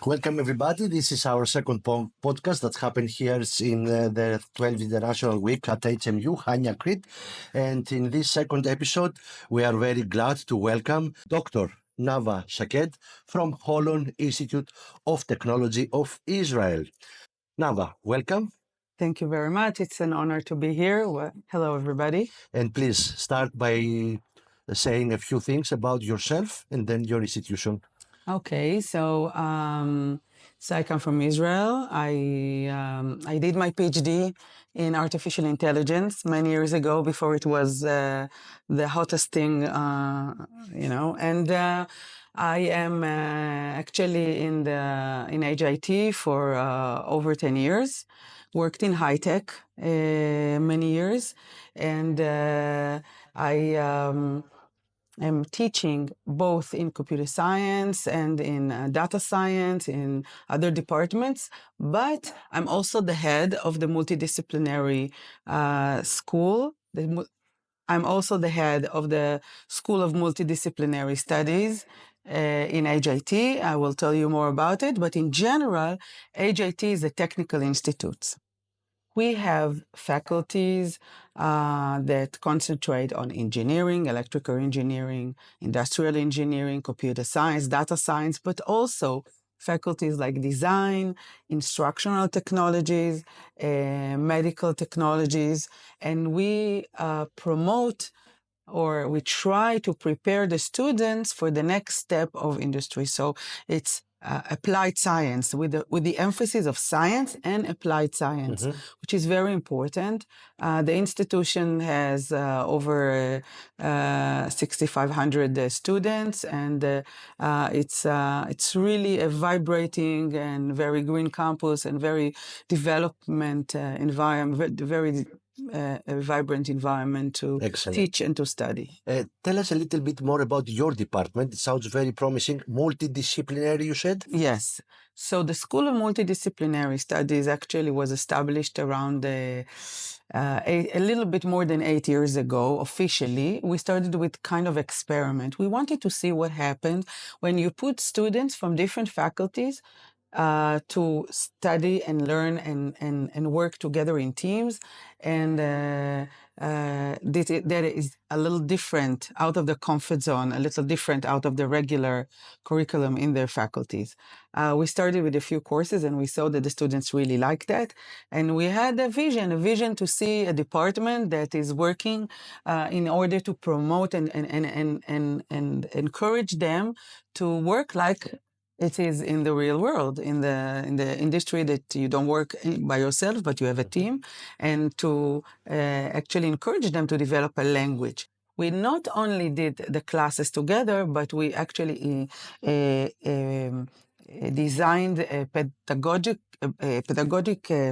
Welcome, everybody. This is our second podcast that happened here in the 12th International Week at HMU, Hanya Crete. And in this second episode, we are very glad to welcome Dr. Nava Shaked from Holon Institute of Technology of Israel. Nava, welcome. Thank you very much. It's an honor to be here. Hello, everybody. And please start by saying a few things about yourself and then your institution. Okay, so I come from Israel. I did my PhD in artificial intelligence many years ago, before it was the hottest thing, And I am actually in HIT for over 10 years. Worked in high tech many years, and I'm teaching both in computer science and in data science, in other departments, but I'm also the head of the multidisciplinary school. I'm also the head of the School of Multidisciplinary Studies in HIT. I will tell you more about it, but in general, HIT is a technical institute. We have faculties that concentrate on engineering, electrical engineering, industrial engineering, computer science, data science, but also faculties like design, instructional technologies, medical technologies, and we promote, or we try to prepare the students for the next step of industry. So it's applied science with the emphasis of science and applied science, which is very important. The institution has over 6,500 students, and it's really a vibrating and very green campus and very development environment, very a vibrant environment to teach and to study. Tell us a little bit more about your department. It sounds very promising. Multidisciplinary, you said? Yes. So the School of Multidisciplinary Studies actually was established around a little bit more than 8 years ago, officially. We started with kind of experiment. We wanted to see what happened when you put students from different faculties to study and learn and work together in teams. And that is a little different out of the comfort zone, a little different out of the regular curriculum in their faculties. We started with a few courses, and we saw that the students really liked that. And we had a vision to see a department that is working in order to promote and encourage them to work like it is in the real world, in the industry, that you don't work by yourself, but you have a team, and to actually encourage them to develop a language. We not only did the classes together, but we actually designed a pedagogic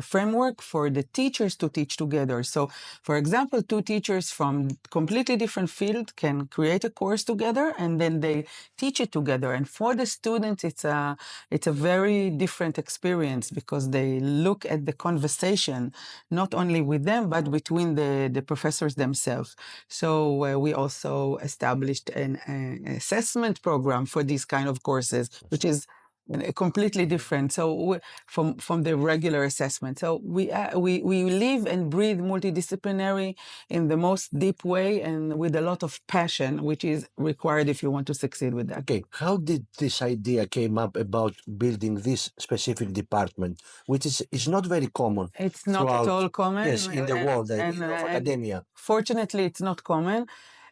framework for the teachers to teach together. So, for example, two teachers from completely different fields can create a course together, and then they teach it together. And for the students, it's a very different experience, because they look at the conversation not only with them, but between the professors themselves. So we also established an assessment program for these kind of courses, which is completely different. So from the regular assessment. So we live and breathe multidisciplinary in the most deep way and with a lot of passion, which is required if you want to succeed with that. Okay, how did this idea came up about building this specific department, which is not very common? It's not at all common. Yes, in the world, of academia. Fortunately, it's not common.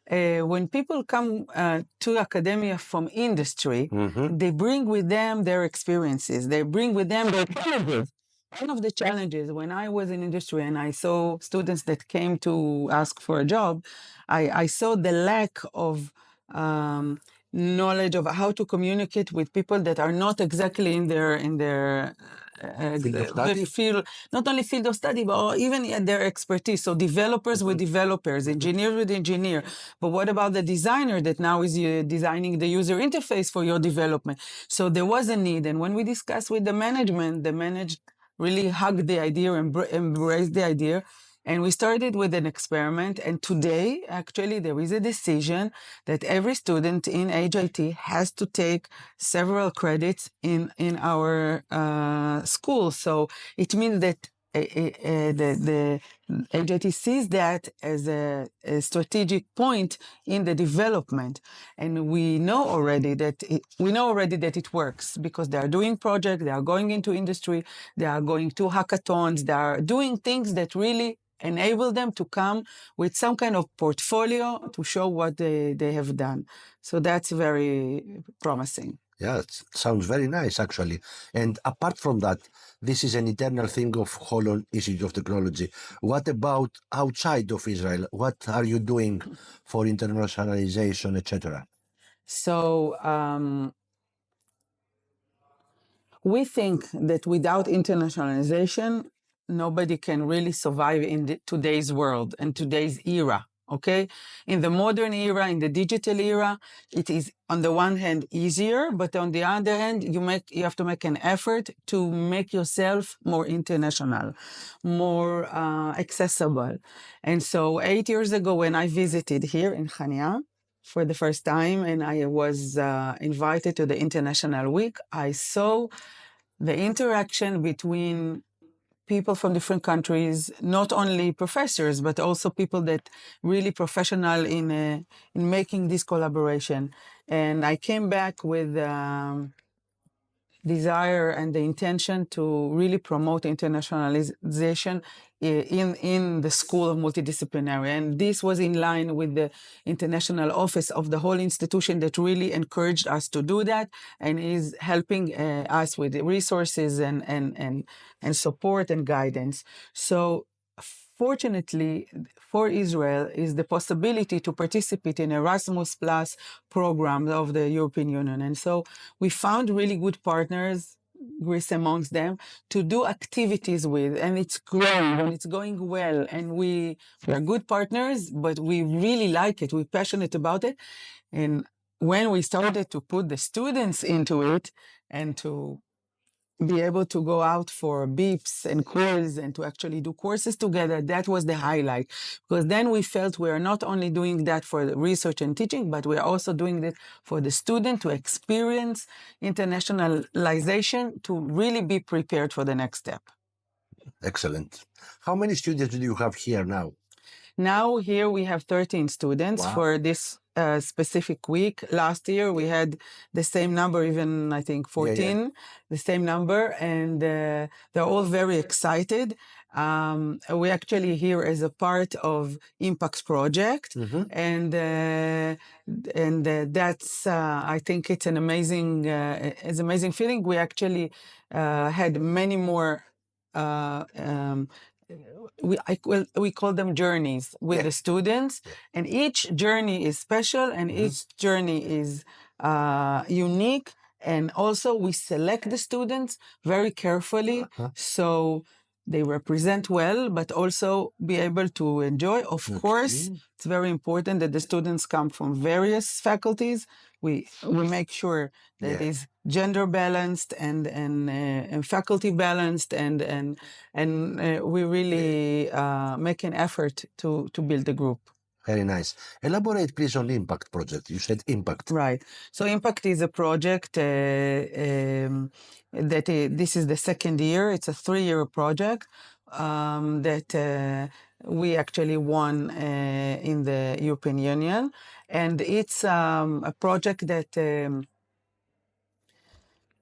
When people come to academia from industry, they bring with them their experiences. They bring with them their challenges. One of the challenges when I was in industry and I saw students that came to ask for a job, I saw the lack of knowledge of how to communicate with people that are not exactly in their field, not only field of study, but even their expertise. So developers with developers, engineers with engineer. But what about the designer that now is designing the user interface for your development? So there was a need. And when we discussed with the management really hugged the idea, embraced the idea. And we started with an experiment. And today, actually, there is a decision that every student in HIT has to take several credits in our school. So it means that the HIT sees that as a strategic point in the development, and we know already that it works because they are doing projects, they are going into industry, they are going to hackathons, they are doing things that really enable them to come with some kind of portfolio to show what they have done. So that's very promising. Yeah, it sounds very nice, actually. And apart from that, this is an eternal thing of whole Institute of Technology. What about outside of Israel? What are you doing for internationalization, etc.? So we think that without internationalization, nobody can really survive in today's world and today's era. Okay, in the modern era, in the digital era, it is on the one hand easier, but on the other hand, you have to make an effort to make yourself more international, more accessible. And so 8 years ago, when I visited here in Chania for the first time, and I was invited to the International Week, I saw the interaction between people from different countries, not only professors, but also people that really professional in making this collaboration. And I came back with desire and the intention to really promote internationalization in the School of Multidisciplinary. And this was in line with the international office of the whole institution that really encouraged us to do that and is helping us with the resources and support and guidance. So fortunately for Israel is the possibility to participate in Erasmus Plus program of the European Union. And so we found really good partners, Greece amongst them, to do activities with, and it's growing and it's going well. And we are good partners, but we really like it. We're passionate about it. And when we started to put the students into it and to be able to go out for beeps and quiz and to actually do courses together, that was the highlight. Because then we felt we are not only doing that for the research and teaching, but we are also doing it for the student to experience internationalization, to really be prepared for the next step. Excellent. How many students do you have here now? Now here we have 13 students for this specific week. Last year we had the same number, even I think 14, the same number, and they're all very excited. We actually here as a part of Impact Project, and that's I think it's an amazing feeling. We actually had many more. We call them journeys with the students, and each journey is special and each journey is unique. And also we select the students very carefully so they represent well, but also be able to enjoy. Of course, it's very important that the students come from various faculties. We make sure that is gender balanced and faculty balanced, and we really make an effort to build a group. Very nice. Elaborate, please, on Impact Project. You said Impact. Right. So Impact is a project that this is the second year. It's a 3-year project that we actually won in the European Union. And it's a project that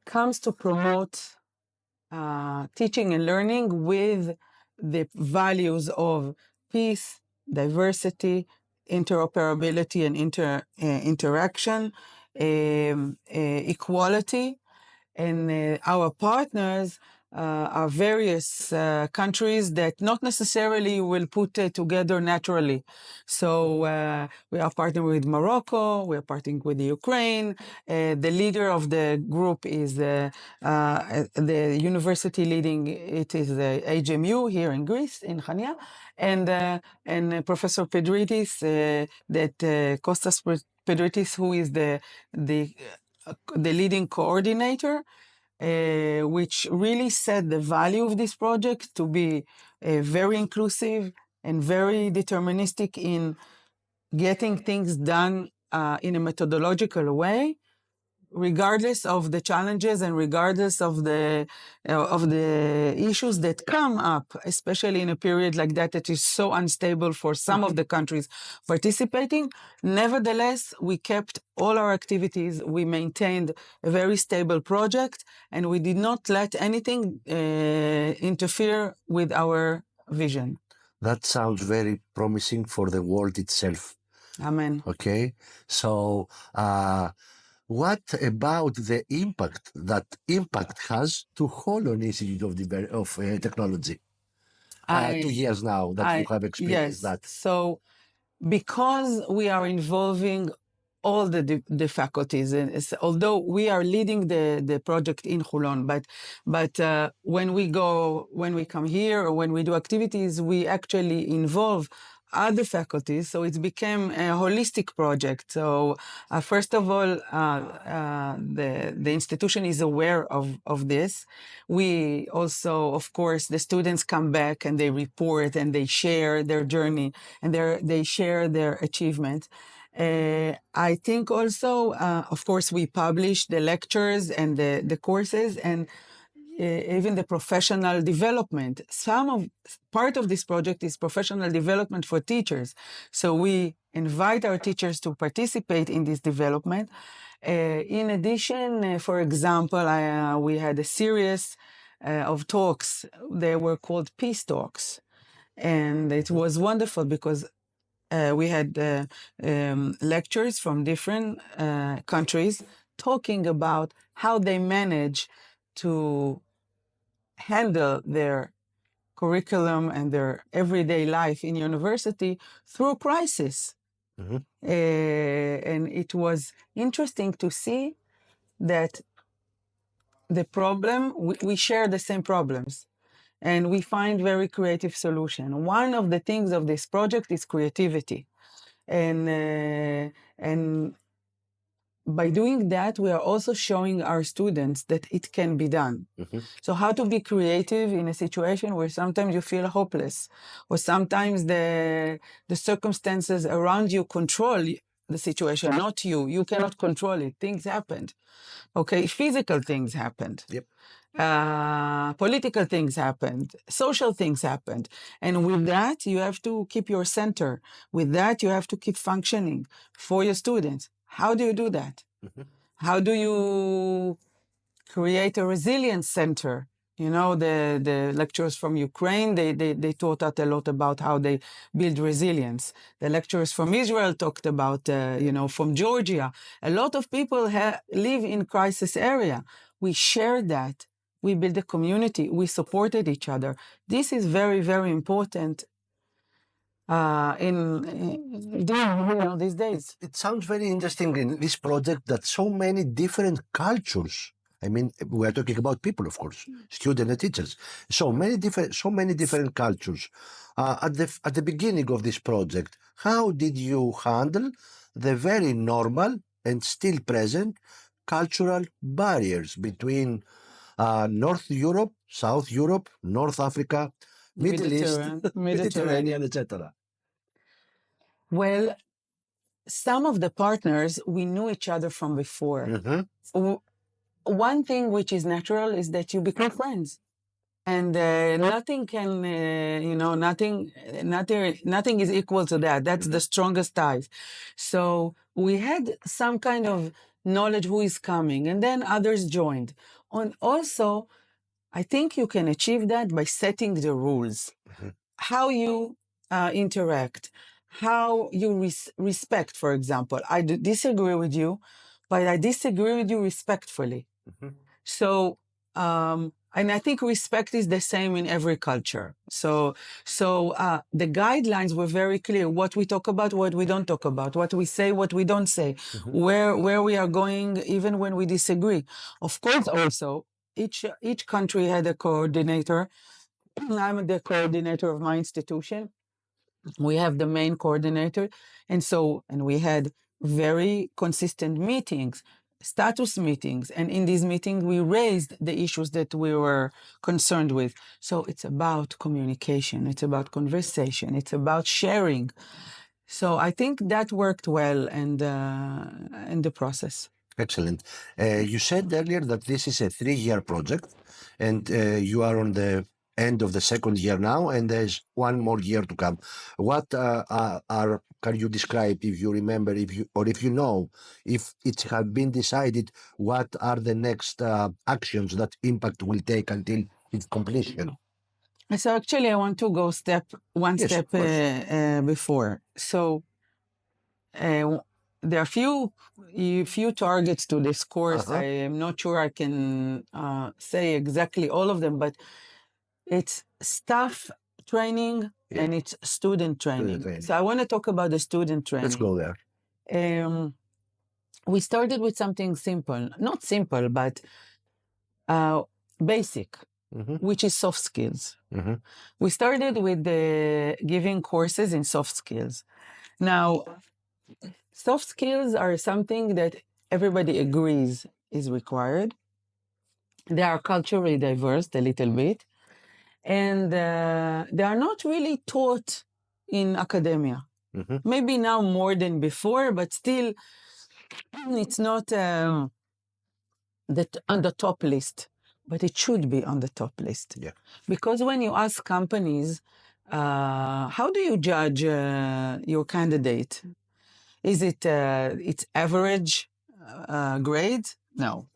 comes to promote teaching and learning with the values of peace, diversity, interoperability and interaction, equality. And our partners are various countries that not necessarily will put together naturally. So we are partnering with Morocco, we are partnering with the Ukraine. The leader of the group is the university leading, it is the HMU here in Greece, in Chania. And Professor Pedritis, Kostas Pedritis, who is the leading coordinator, which really set the value of this project to be very inclusive, and very deterministic in getting things done in a methodological way, regardless of the challenges and regardless of the issues that come up, especially in a period like that is so unstable for some of the countries participating. Nevertheless, we kept all our activities, we maintained a very stable project, and we did not let anything interfere with our vision. That sounds very promising for the world itself. Amen. Okay, so what about the impact that impact has to Holon Institute of Technology? 2 years now that you have experienced Yes. that. So because we are involving all the faculties, and although we are leading the project in Hulon, but when we come here or when we do activities, we actually involve other faculties, so it became a holistic project. So first of all, the institution is aware of this. We also, of course, the students come back and they report and they share their journey and they share their achievement. I think also, of course, we publish the lectures and the courses and even the professional development. Part of this project is professional development for teachers. So we invite our teachers to participate in this development. In addition, for example, we had a series of talks. They were called Peace Talks. And it was wonderful because we had lectures from different countries talking about how they manage to handle their curriculum and their everyday life in university through crisis. Mhm. And it was interesting to see that the problem, we share the same problems and we find very creative solution. One of the things of this project is creativity. And by doing that, we are also showing our students that it can be done. So how to be creative in a situation where sometimes you feel hopeless, or sometimes the circumstances around you control the situation, not you. You cannot control it. Things happened. Okay, physical things happened. Yep. Political things happened, social things happened. And with that, you have to keep your center. With that, you have to keep functioning for your students. How do you do that? How do you create a resilience center? You know, the lecturers from Ukraine, they taught us a lot about how they build resilience. The lecturers from Israel talked about, from Georgia. A lot of people live in crisis area. We shared that. We built a community. We supported each other. This is very, very important these days. It sounds very interesting in this project that so many different cultures. I mean, we are talking about people, of course, students and teachers. So many different cultures. At the beginning of this project, how did you handle the very normal and still present cultural barriers between North Europe, South Europe, North Africa, Middle East, Mediterranean, etc.? Well, some of the partners, we knew each other from before. One thing which is natural is that you become friends. And nothing can, nothing is equal to that. That's the strongest ties. So we had some kind of knowledge who is coming, and then others joined. And also, I think you can achieve that by setting the rules. How you interact, how you respect, for example. I disagree with you, but I disagree with you respectfully. So, and I think respect is the same in every culture. So the guidelines were very clear: what we talk about, what we don't talk about, what we say, what we don't say, where we are going, even when we disagree. Of course, also each country had a coordinator. I'm the coordinator of my institution. We have the main coordinator, and we had very consistent meetings. status meetings. And in these meetings, we raised the issues that we were concerned with. So it's about communication, it's about conversation, it's about sharing. So I think that worked well and in the process. Excellent. You said earlier that this is a 3-year project, and you are on the end of the second year now, and there's one more year to come. What can you describe, if you remember, if you know, if it has been decided, what are the next actions that Impact will take until its completion? So actually, I want to go one Yes, step of course. before. So there are few targets to this course. I am not sure I can say exactly all of them, but it's staff training and it's student training. training. So I want to talk about the student training. Let's go there. We started with something simple, not simple, but basic, which is soft skills. We started with giving courses in soft skills. Now, soft skills are something that everybody agrees is required. They are culturally diverse a little bit, and they are not really taught in academia. Maybe now more than before, but still, it's not on the top list. But it should be on the top list. Yeah. Because when you ask companies, how do you judge your candidate? Is it its average grade? No.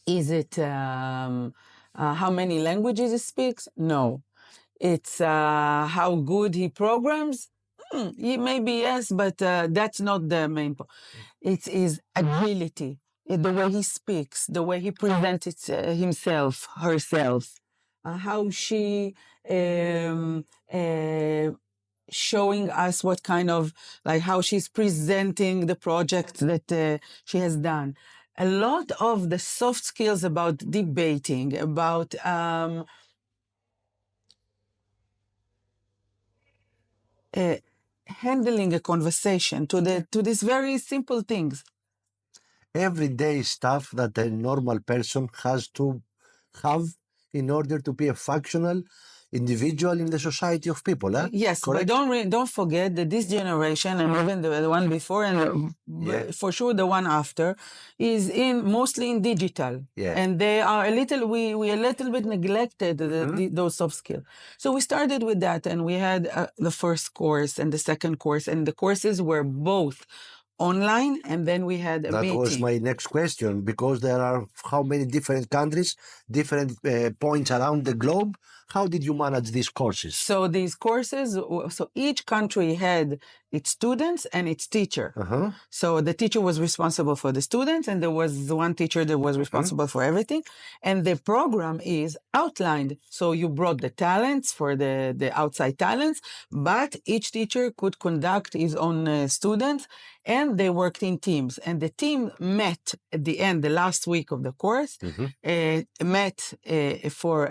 Is it how many languages he speaks? No. It's how good he programs? Maybe yes, but that's not the main point. It is agility, the way he speaks, the way he presents himself, herself, how she showing us what kind of, like how she's presenting the project that she has done. A lot of the soft skills about debating, about handling a conversation, to these very simple things. Everyday stuff that a normal person has to have in order to be a functional individual in the society of people. Yes, correct? But don't forget that this generation and even the one before and for sure the one after is mostly in digital. Yeah. And they are we a little bit neglected those soft skills. So we started with that, and we had the first course and the second course, and the courses were both online, and then we had a meeting. That was my next question, because there are how many different countries, different points around the globe. How did you manage these courses? So these courses, so each country had its students and its teacher. So the teacher was responsible for the students, and there was one teacher that was responsible for everything. And the program is outlined. So you brought the talents for the outside talents, but each teacher could conduct his own students, and they worked in teams. And the team met at the end, the last week of the course, met for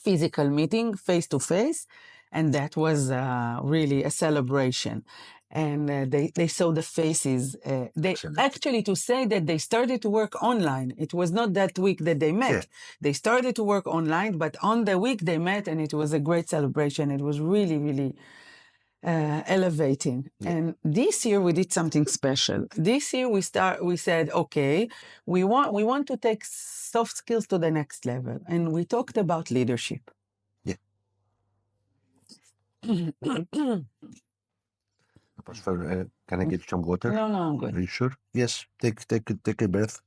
physical meeting, face to face, and that was really a celebration. And they saw the faces. They actually, to say that they started to work online. It was not that week that they met. They started to work online, but on the week they met, and it was a great celebration. It was really, really elevating. And this year we did something special. This year we said, okay, we want to take soft skills to the next level, and we talked about leadership. Can I get some water? No, I'm good. Are you sure? Yes, take a breath.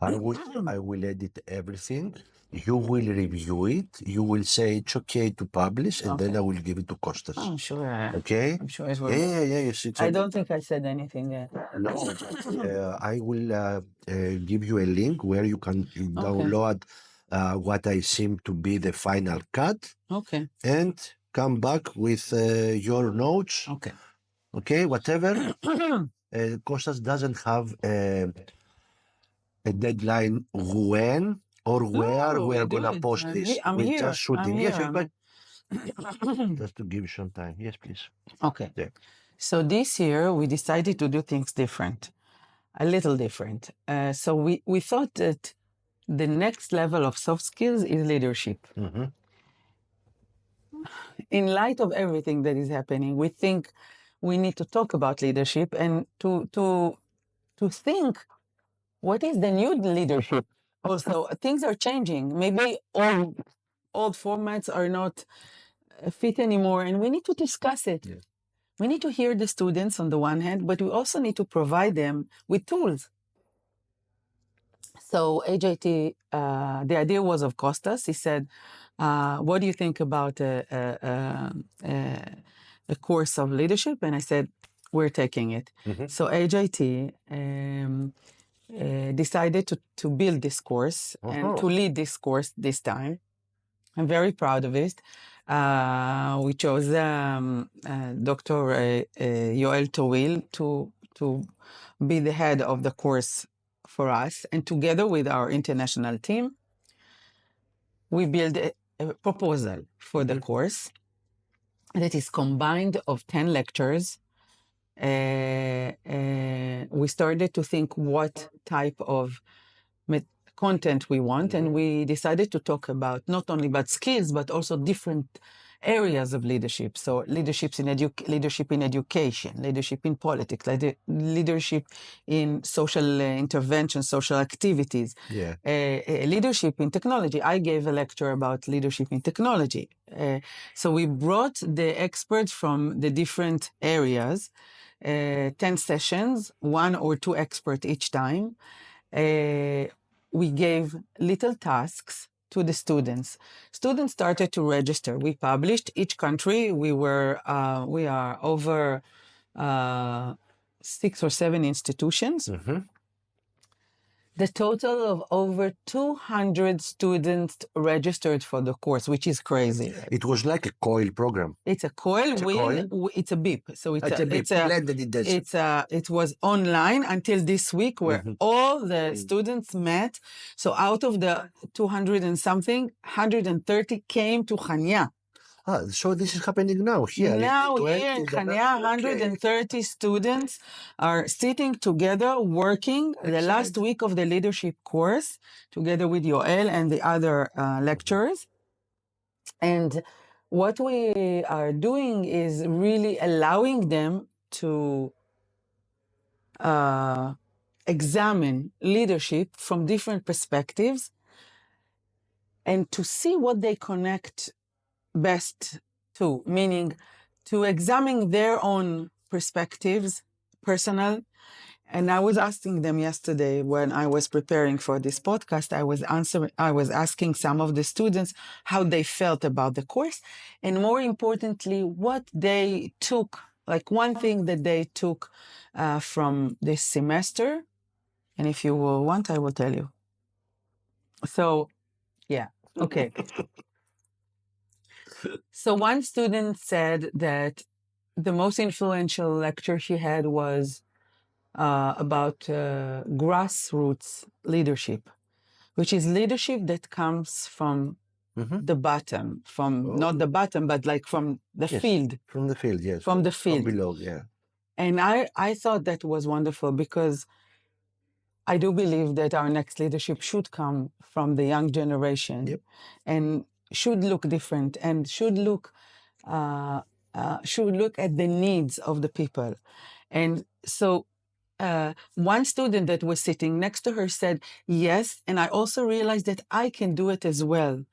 I will edit everything. You will review it. You will say it's okay to publish, and then I will give it to Costas. I'm sure. Okay? I'm sure it will. Yeah. Yes, I don't think I said anything yet. No. I will give you a link where you can download what I seem to be the final cut. Okay. And come back with your notes. Okay. Okay, whatever. Costas doesn't have a deadline when or where we're going to post this. We're just shooting. Yes, but just to give you some time. Yes, please. Okay. Yeah. So this year we decided to do things different, a little different. So we thought that the next level of soft skills is leadership. Mm-hmm. In light of everything that is happening, we think we need to talk about leadership and to think what is the new leadership. Also, things are changing. Maybe old formats are not fit anymore, and we need to discuss it. Yeah. We need to hear the students on the one hand, but we also need to provide them with tools. So HIT, the idea was of Costas. He said, what do you think about a course of leadership? And I said, we're taking it. Mm-hmm. So HIT decided to build this course and to lead this course this time. I'm very proud of it. We chose Dr. Yoel Towil to be the head of the course for us. And together with our international team, we built a proposal for the course that is combined of 10 lectures. We started to think what type of content we want, and we decided to talk about not only about skills but also different areas of leadership. So leadership in education, leadership in politics, leadership in social intervention, social activities, leadership in technology. I gave a lecture about leadership in technology. So we brought the experts from the different areas, 10 sessions, 1 or 2 experts each time. We gave little tasks to the students. Students started to register. We published each country. We are over 6 or 7 institutions. Mm-hmm. The total of over 200 students registered for the course, which is crazy. It was like a COIL program. It's a COIL it's a BIP. So it was online until this week where all the students met. So out of the 200 and something, 130 came to Chania. So this is happening now here. Now here in Chania, 130 students are sitting together working the last week of the leadership course together with Yoel and the other lecturers. And what we are doing is really allowing them to examine leadership from different perspectives and to see what they connect best to, meaning to examine their own perspectives, personal. And I was asking them yesterday when I was preparing for this podcast, I was asking some of the students how they felt about the course, and more importantly, what they took, like one thing that they took from this semester. And if you will want, I will tell you. So, yeah, okay. So one student said that the most influential lecture she had was about grassroots leadership, which is leadership that comes from the bottom, not the bottom, but like from the field. From the field, yes. From the field. From below, yeah. And I thought that was wonderful because I do believe that our next leadership should come from the young generation and should look different and should look at the needs of the people. And so one student that was sitting next to her said, yes, and I also realized that I can do it as well,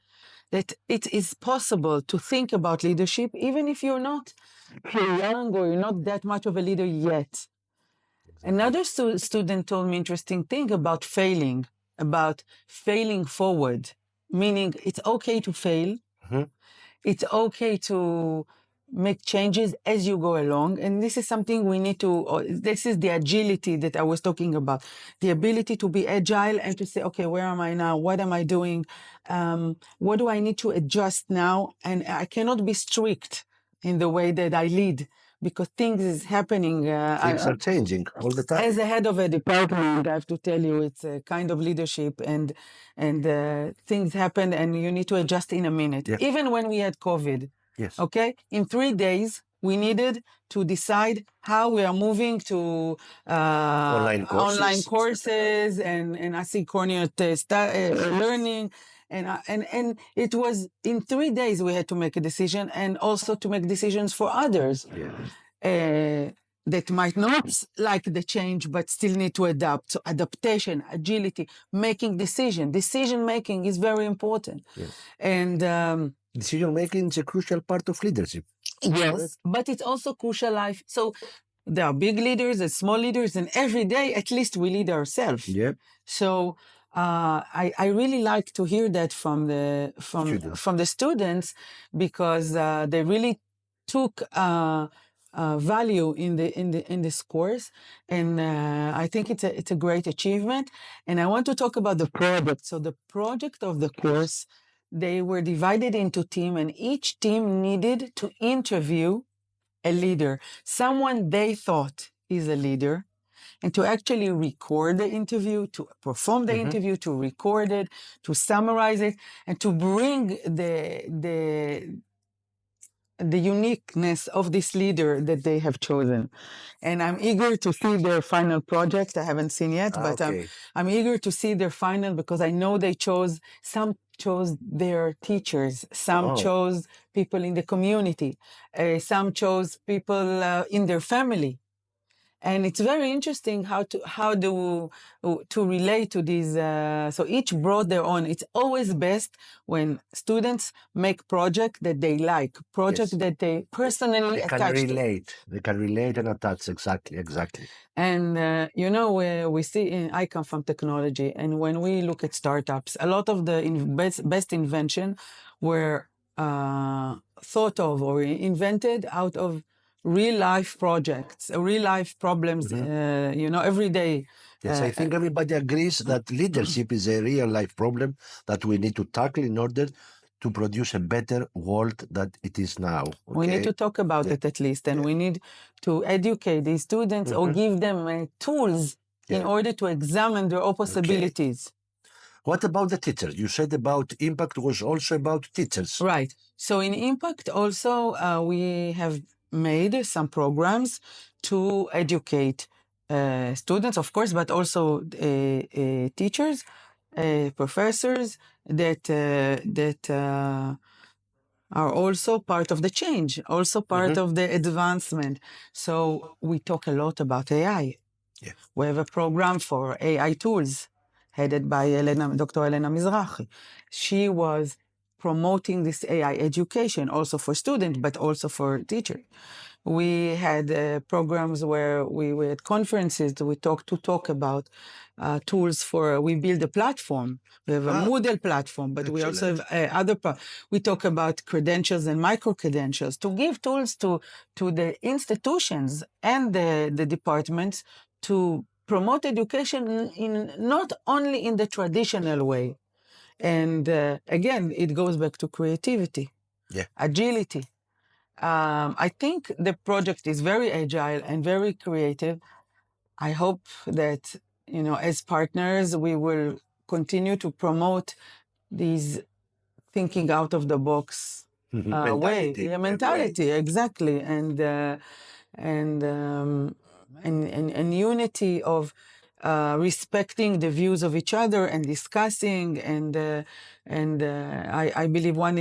that it is possible to think about leadership even if you're young or you're not that much of a leader yet. Another student told me interesting thing about failing forward, meaning it's okay to fail. It's okay to make changes as you go along. And this is something we need to, this is the agility that I was talking about, the ability to be agile and to say, okay, where am I now? What am I doing? What do I need to adjust now? And I cannot be strict in the way that I lead because things is happening. Things are changing all the time. As a head of a department, I have to tell you, it's a kind of leadership and things happen and you need to adjust in a minute. Even when we had COVID, okay, in 3 days, we needed to decide how we are moving to online courses and asynchronous learning. And it was in 3 days we had to make a decision, and also to make decisions for others. That might not like the change, but still need to adapt. So adaptation, agility, making decision making is very important. Yes. And decision making is a crucial part of leadership. yes, but it's also crucial life. So there are big leaders and small leaders, and every day at least we lead ourselves. Yep. So I really like to hear that from the students, because they really took value in this course, and I think it's a great achievement. And I want to talk about the project. So the project of the course, they were divided into team, and each team needed to interview a leader, someone they thought is a leader, and to actually record the interview, to perform the interview, to record it, to summarize it, and to bring the uniqueness of this leader that they have chosen. And I'm eager to see their final project. I haven't seen yet, but I'm eager to see their final, because I know some chose their teachers, some chose people in the community, some chose people in their family. And it's very interesting how to relate to these. So each brought their own. It's always best when students make project that they like, project that they personally attach to. They can relate and attach. Exactly. And we see. I come from technology, and when we look at startups, a lot of the best invention were thought of or invented out of real life projects, real life problems, every day. Yes, I think everybody agrees that leadership is a real life problem that we need to tackle in order to produce a better world that it is now. Okay? We need to talk about it at least, and we need to educate these students or give them tools in order to examine their own possibilities. What about the teachers? You said about Impact was also about teachers. Right. So in Impact also, we have made some programs to educate students, of course, but also teachers, professors that are also part of the change, also part of the advancement. So we talk a lot about AI. Yeah. We have a program for AI tools headed by Dr. Elena Mizrahi. She was promoting this AI education also for students, but also for teachers. We had programs where we were at conferences. We talk about tools for. We build a platform. We have a Moodle platform, but we also have we talk about credentials and micro credentials to give tools to the institutions and the departments to promote education in not only in the traditional way. And again, it goes back to creativity, agility. I think the project is very agile and very creative. I hope that, as partners, we will continue to promote these thinking out of the box mentality, exactly, and unity of respecting the views of each other and discussing, and I believe one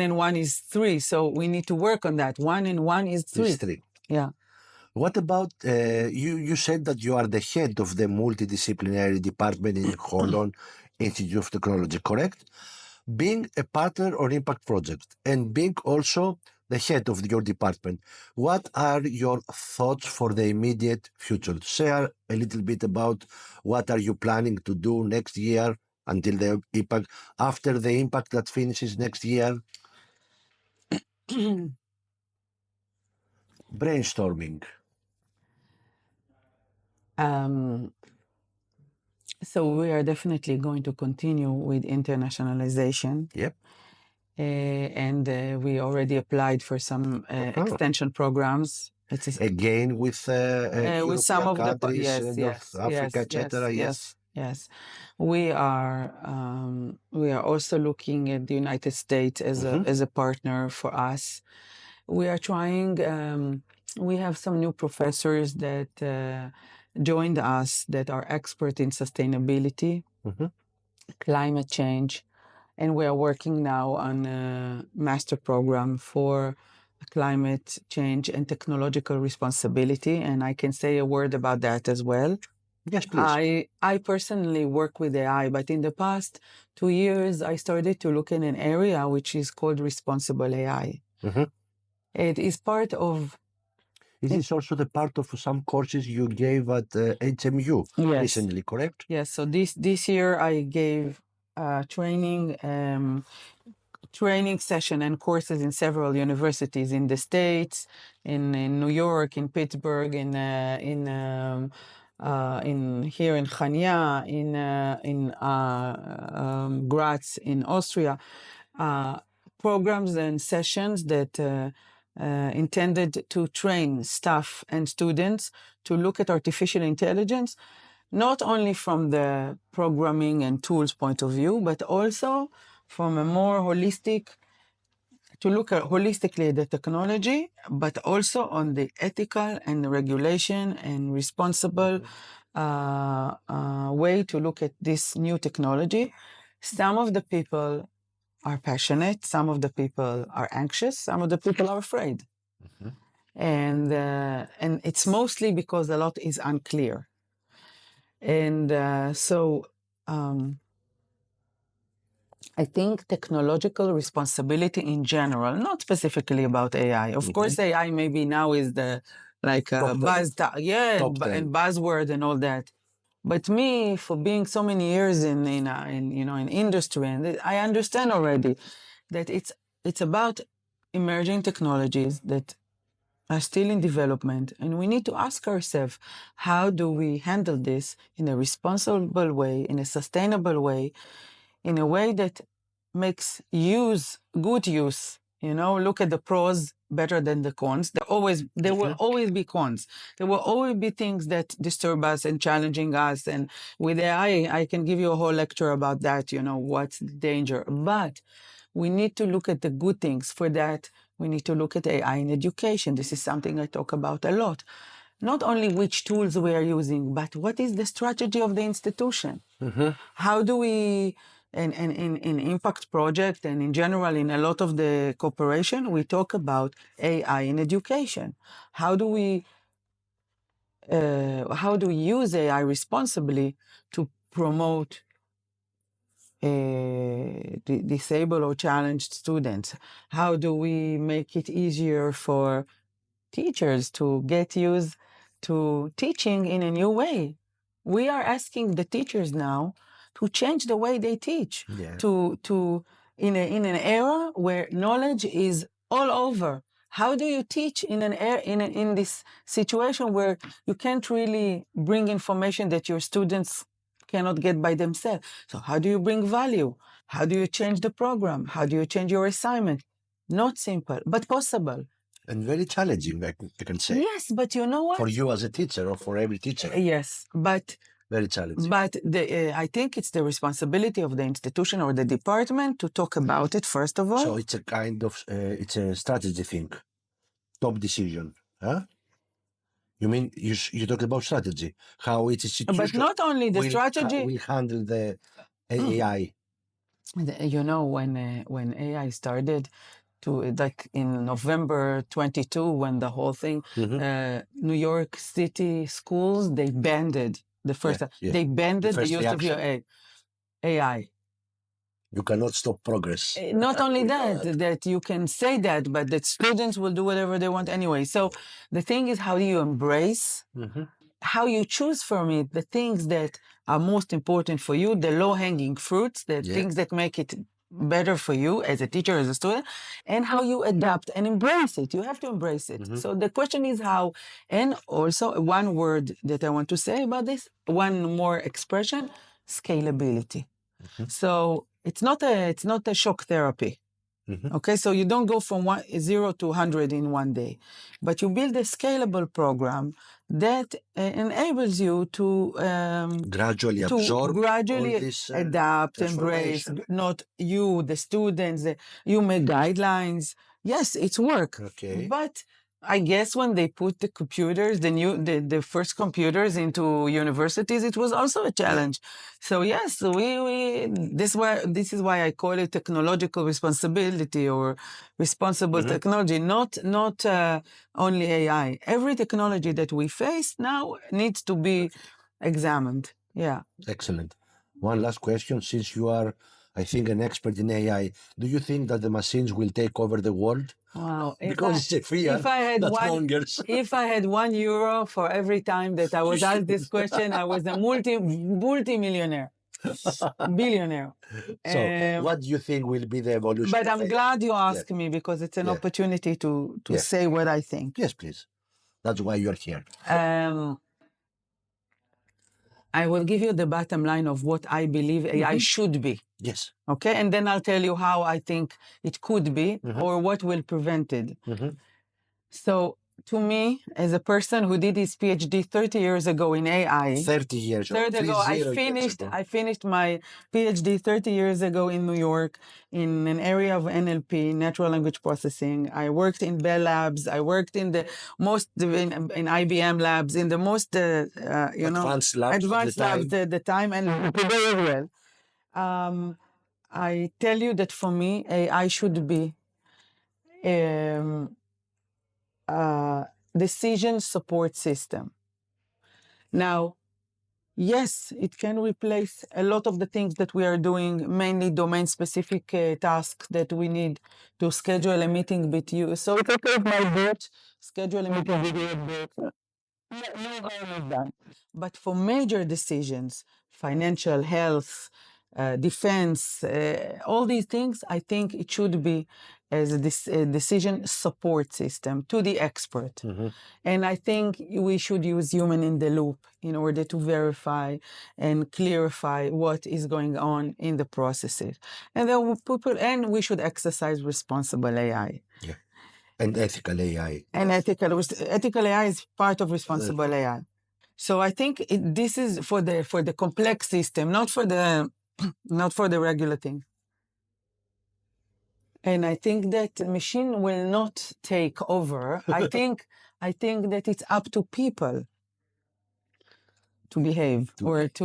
and one is three, so we need to work on that. 1 and 1 is 3. Yeah. What about you said that you are the head of the multidisciplinary department in Holon Institute of Technology, correct? Being a partner on Impact Project and being also the head of your department, what are your thoughts for the immediate future? Share a little bit about what are you planning to do next year until the Impact, after the Impact that finishes next year? Brainstorming. So we are definitely going to continue with internationalization. Yep. And we already applied for some extension programs. Again with some of countries, North Africa, etc. Yes. We are also looking at the United States as a partner for us. We are trying, we have some new professors that joined us that are expert in sustainability, climate change, and we are working now on a master program for climate change and technological responsibility. And I can say a word about that as well. Yes, please. I personally work with AI, but in the past 2 years, I started to look in an area which is called responsible AI. It is part of. Is this also the part of some courses you gave at HMU Yes. recently, correct? Yes. So this year I gave training session and courses in several universities in the States, in New York, in Pittsburgh, in here in Chania, in Graz, in Austria, programs and sessions that intended to train staff and students to look at artificial intelligence, not only from the programming and tools point of view, but also from a more holistic, to look at holistically at the technology, but also on the ethical and regulation and responsible way to look at this new technology. Some of the people are passionate, some of the people are anxious, some of the people are afraid. And it's mostly because a lot is unclear. And I think technological responsibility in general, not specifically about AI. Of course, AI maybe now is the and buzzword and all that. But me, for being so many years in industry, and I understand already that it's about emerging technologies that are still in development, and we need to ask ourselves, how do we handle this in a responsible way, in a sustainable way, in a way that makes good use. Look at the pros better than the cons. There will always be cons. There will always be things that disturb us and challenging us. And with AI, I can give you a whole lecture about that, what's the danger. But we need to look at the good things. For that, we need to look at AI in education. This is something I talk about a lot. Not only which tools we are using, but what is the strategy of the institution? How do we, and in Impact Project and in general in a lot of the cooperation, we talk about AI in education. How do we use AI responsibly to promote disabled or challenged students? How do we make it easier for teachers to get used to teaching in a new way? We are asking the teachers now to change the way they teach. In an era where knowledge is all over. How do you teach in this situation where you can't really bring information that your students cannot get by themselves? So how do you bring value? How do you change the program? How do you change your assignment? Not simple, but possible. And very challenging, I can say. Yes, but you know what? For you as a teacher or for every teacher. Yes, but very challenging. But I think it's the responsibility of the institution or the department to talk about it first of all. So it's a kind of it's a strategy thing, top decision, huh? You mean you talk about strategy, how it's a situation. But not only the strategy. We handle the AI. When AI started to, like in November 22, when the whole thing, New York City schools, they banned the first. They banned the use of your AI. You cannot stop progress. Not only that you can say that, but that students will do whatever they want anyway. So the thing is, how do you embrace, how you choose from it the things that are most important for you, the low-hanging fruits, the things that make it better for you as a teacher, as a student, and how you adapt and embrace it. You have to embrace it. So the question is how, and also one word that I want to say about this, one more expression, scalability. So it's not a shock therapy. Okay, so you don't go from 0 to 100 in one day, but you build a scalable program that enables you to gradually absorb, adapt, embrace. Not you, the students. You make guidelines. yes, it's work. Okay. But I guess when they put the computers, the first computers into universities, it was also a challenge. So yes, this is why I call it technological responsibility or responsible technology, not only AI. Every technology that we face now needs to be examined. Yeah. Excellent. One last question, since you are, I think, an expert in AI, do you think that the machines will take over the world? Wow. Because it's a fear if I had that one, mongers. if I had €1 for every time that I was asked this question, I was a multi-millionaire, billionaire. So, what do you think will be the evolution? But I'm glad you Yes. asked me because it's an Yeah. opportunity to Yes. say what I think. Yes, please. That's why you're here. I will give you the bottom line of what I believe AI should be. Yes. Okay, and then I'll tell you how I think it could be or what will prevent it. So, to me, as a person who did his PhD 30 years ago in AI, 30 years 30 ago, I finished my PhD 30 years ago in New York in an area of NLP, natural language processing. I worked in Bell Labs. I worked in the most in IBM labs, in the most Advanced labs at the time, and today as well. I tell you that for me, AI should be decision support system. Now, yes, it can replace a lot of the things that we are doing, mainly domain-specific tasks that we need to schedule a meeting with you. So it's okay if my bot schedule a meeting with your bot. No harm is done. But for major decisions, financial, health, defense, all these things, I think it should be as a decision support system to the expert. And I think we should use human in the loop in order to verify and clarify what is going on in the processes. And then we should exercise responsible AI. Yeah. And ethical AI. And ethical AI is part of responsible AI. So I think this is for the complex system, not for the regular thing. And I think that the machine will not take over. I think that it's up to people to behave or to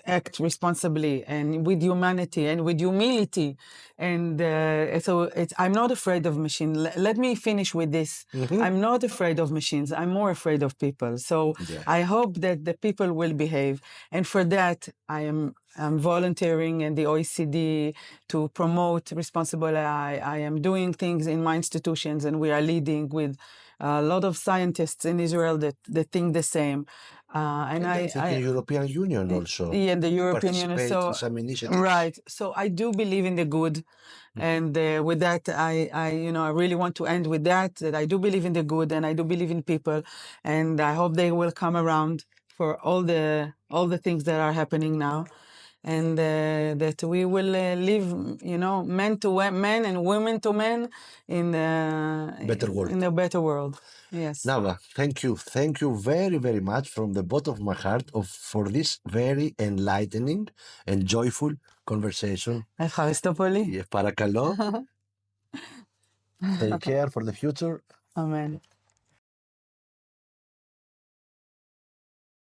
act responsibly and with humanity and with humility. And I'm not afraid of machine. Let me finish with this. I'm not afraid of machines. I'm more afraid of people. So I hope that the people will behave. And for that, I'm volunteering in the OECD to promote responsible AI. I am doing things in my institutions, and we are leading with a lot of scientists in Israel that think the same. And I think the European Union also. Yeah, the European Union. So in some initiatives. Right. So I do believe in the good, and with that, I really want to end with that I do believe in the good, and I do believe in people, and I hope they will come around for all the things that are happening now, and that we will live, men to men and women to men in Better world. In a better world. Yes. Nava, thank you very, very much from the bottom of my heart for this very enlightening and joyful conversation. Ευχαριστώ πολύ. Παρακαλώ. Take care for the future. Amen.